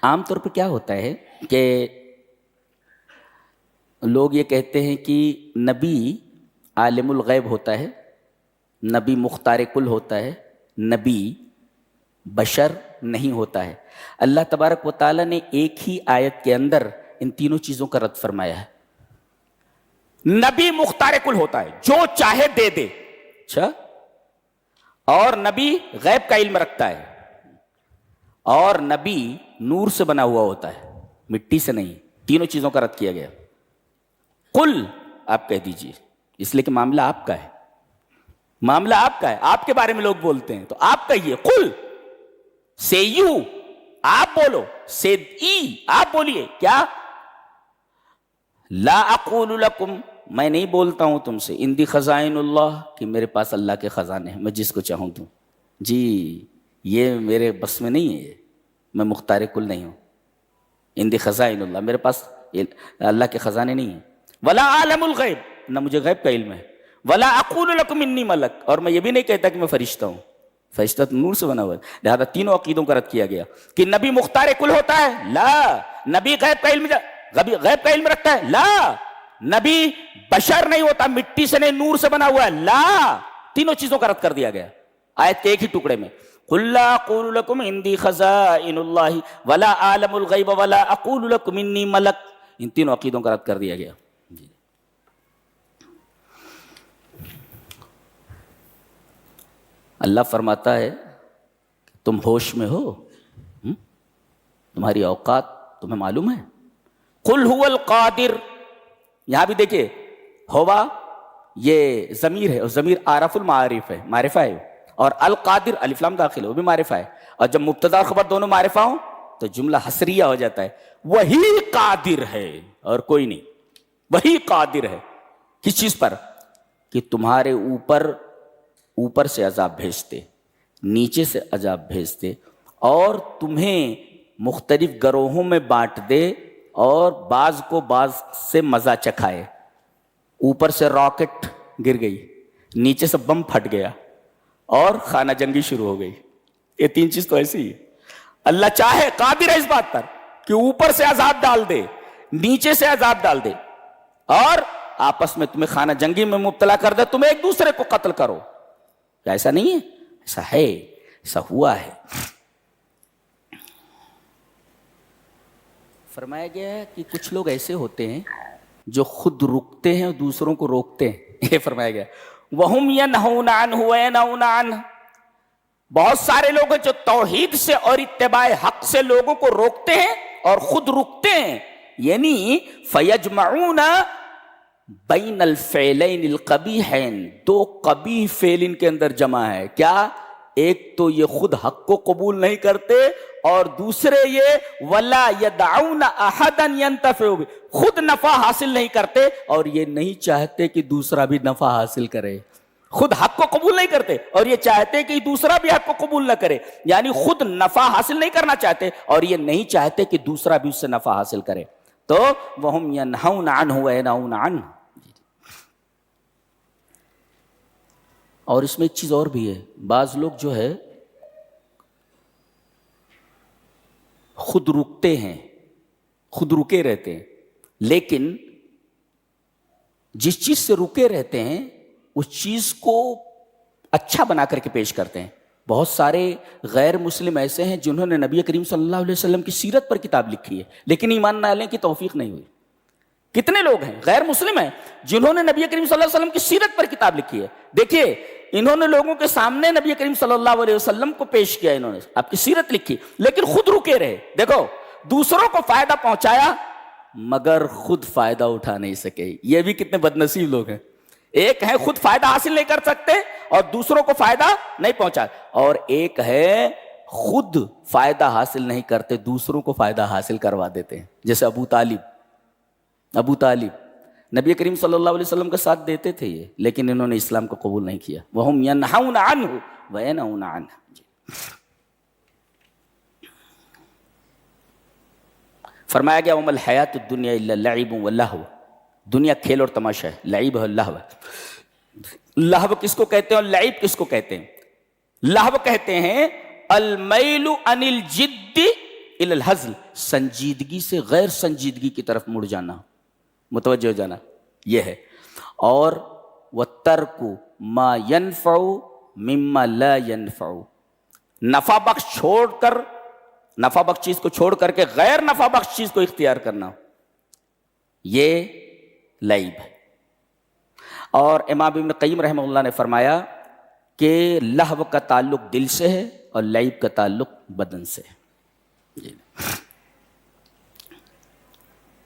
عام طور پر کیا ہوتا ہے کہ لوگ یہ کہتے ہیں کہ نبی عالم الغیب ہوتا ہے، نبی مختار کل ہوتا ہے، نبی بشر نہیں ہوتا ہے۔ اللہ تبارک و تعالیٰ نے ایک ہی آیت کے اندر ان تینوں چیزوں کا رد فرمایا ہے۔ نبی مختار کل ہوتا ہے، جو چاہے دے دے، اچھا، اور نبی غیب کا علم رکھتا ہے، اور نبی نور سے بنا ہوا ہوتا ہے، مٹی سے نہیں۔ تینوں چیزوں کا رد کیا گیا۔ قل آپ کہہ دیجئے، اس لیے کہ معاملہ آپ کا ہے، معاملہ آپ کا ہے، آپ کے بارے میں لوگ بولتے ہیں تو آپ کہیے قل، سے یو آپ بولو، سے ای آپ بولیے، کیا؟ لا اقول لکم میں نہیں بولتا ہوں تم سے، اندی خزائن اللہ کہ میرے پاس اللہ کے خزانے ہیں، میں جس کو چاہوں دوں، جی یہ میرے بس میں نہیں ہے، میں مختار کل نہیں ہوں۔ اندی خزائن اللہ، میرے پاس اللہ کے خزانے نہیں ہیں۔ ولا عالم الغیب، نہ مجھے غیب کا علم ہے۔ ولا اقول لکم انی ملک، اور میں یہ بھی نہیں کہتا کہ میں فرشتہ ہوں، فرشتہ تو نور سے بنا ہوا ہے۔ لہذا تینوں عقیدوں کا رد کیا گیا کہ نبی مختار کل ہوتا ہے، لا۔ نبی غیب کا علم رکھتا ہے، لا۔ نبی بشر نہیں ہوتا، مٹی سے نہیں نور سے بنا ہوا ہے، لا۔ تینوں چیزوں کا رد کر دیا گیا آیت کے ایک ہی ٹکڑے میں۔ قل لا اقول لکم عندی خزائن اللہ ولا عالم الغیب ولا اقول لکم انی ملک، ان تینوں عقیدوں کا رد کر دیا گیا۔ اللہ فرماتا ہے تم ہوش میں ہو، تمہاری اوقات تمہیں معلوم ہے۔ قل هو القادر، یہاں بھی دیکھیے ہوا یہ ضمیر ہے، اور ضمیر عارف المعارف ہے، معرفہ ہے، اور القادر الف لام داخل ہے، وہ بھی معرفہ ہے، اور جب مبتدا اور خبر دونوں معرفہ ہوں تو جملہ حصریہ ہو جاتا ہے۔ وہی قادر ہے اور کوئی نہیں، وہی قادر ہے کس چیز پر؟ کہ تمہارے اوپر سے عذاب بھیجتے، نیچے سے عذاب بھیجتے، اور تمہیں مختلف گروہوں میں بانٹ دے، اور بعض کو بعض سے مزہ چکھائے۔ اوپر سے راکٹ گر گئی، نیچے سے بم پھٹ گیا، اور خانہ جنگی شروع ہو گئی۔ یہ تین چیز تو ایسی ہے۔ اللہ چاہے قادر ہے اس بات پر کہ اوپر سے عذاب ڈال دے، نیچے سے عذاب ڈال دے، اور آپس میں تمہیں خانہ جنگی میں مبتلا کر دے، تمہیں ایک دوسرے کو قتل کرو۔ ایسا نہیں ہے، ایسا ہے، ایسا ہوا ہے۔ فرمایا گیا ہے کہ کچھ لوگ ایسے ہوتے ہیں جو خود رکتے ہیں اور دوسروں کو روکتے ہیں، یہ فرمایا گیا۔ وَهُمْ يَنْهُونَ عَنْهُ وَيَنْهَوْنَ عَنْهُ، بہت سارے لوگ ہیں جو توحید سے اور اتباع حق سے لوگوں کو روکتے ہیں اور خود رکتے ہیں، یعنی فَيَجْمَعُونَ بین الفعلین القبیحین، دو قبیح فعل ان کے اندر جمع ہے۔ کیا؟ ایک تو یہ خود حق کو قبول نہیں کرتے، اور دوسرے یہ ولا یدعون احدا ینتفع بہ، خود نفع حاصل نہیں کرتے اور یہ نہیں چاہتے کہ دوسرا بھی نفع حاصل کرے۔ خود حق کو قبول نہیں کرتے اور یہ چاہتے کہ دوسرا بھی حق کو قبول نہ کرے، یعنی خود نفع حاصل نہیں کرنا چاہتے اور یہ نہیں چاہتے کہ دوسرا بھی اس سے نفع حاصل کرے۔ تو وہم ینہون عنہ وینہون عنہ۔ اور اس میں ایک چیز اور بھی ہے، بعض لوگ جو ہے خود رکتے ہیں، خود رکے رہتے ہیں، لیکن جس چیز سے رکے رہتے ہیں اس چیز کو اچھا بنا کر کے پیش کرتے ہیں۔ بہت سارے غیر مسلم ایسے ہیں جنہوں نے نبی کریم صلی اللہ علیہ وسلم کی سیرت پر کتاب لکھی ہے، لیکن ایمان نہ لانے کی توفیق نہیں ہوئی۔ کتنے لوگ ہیں غیر مسلم ہیں جنہوں نے نبی کریم صلی اللہ علیہ وسلم کی سیرت پر کتاب لکھی ہے؟ دیکھیے انہوں نے لوگوں کے سامنے نبی کریم صلی اللہ علیہ وسلم کو پیش کیا، انہوں نے آپ کی سیرت لکھی، لیکن خود رکے رہے۔ دیکھو دوسروں کو فائدہ پہنچایا مگر خود فائدہ اٹھا نہیں سکے۔ یہ بھی کتنے بدنصیب لوگ ہیں، ایک ہے خود فائدہ حاصل نہیں کر سکتے اور دوسروں کو فائدہ نہیں پہنچا، اور ایک ہے خود فائدہ حاصل نہیں کرتے دوسروں کو فائدہ حاصل کروا دیتے ہیں، جیسے ابو طالب نبی کریم صلی اللہ علیہ وسلم کا ساتھ دیتے تھے یہ، لیکن انہوں نے اسلام کو قبول نہیں کیا۔ وَهُمْ يَنْهَوْنَ عَنْهُ وَيَنْهَوْنَ عَنْهُ۔ فرمایا گیا وَمَا الْحَيَاةُ الدُّنْيَا إِلَّا لَعِبٌ وَلَهْوٌ، دنیا کھیل اور تماشا ہے، لعب ہے، لہو ہے۔ لہو کس کو کہتے ہیں اور لعب کس کو کہتے ہیں؟ لہو کہتے ہیں المیل عن الجد الی الہزل، سنجیدگی سے غیر سنجیدگی کی طرف مڑ جانا، متوجہ ہو جانا، یہ ہے. اور وَتَرْكُ مَا يَنْفَعُ مِمَّا لَا يَنْفَعُ، نفع بخش چیز کو چھوڑ کر کے غیر نفع بخش چیز کو اختیار کرنا، یہ لعب ہے. اور امام ابن قیم رحمہ اللہ نے فرمایا کہ لہو کا تعلق دل سے ہے اور لعب کا تعلق بدن سے ہے.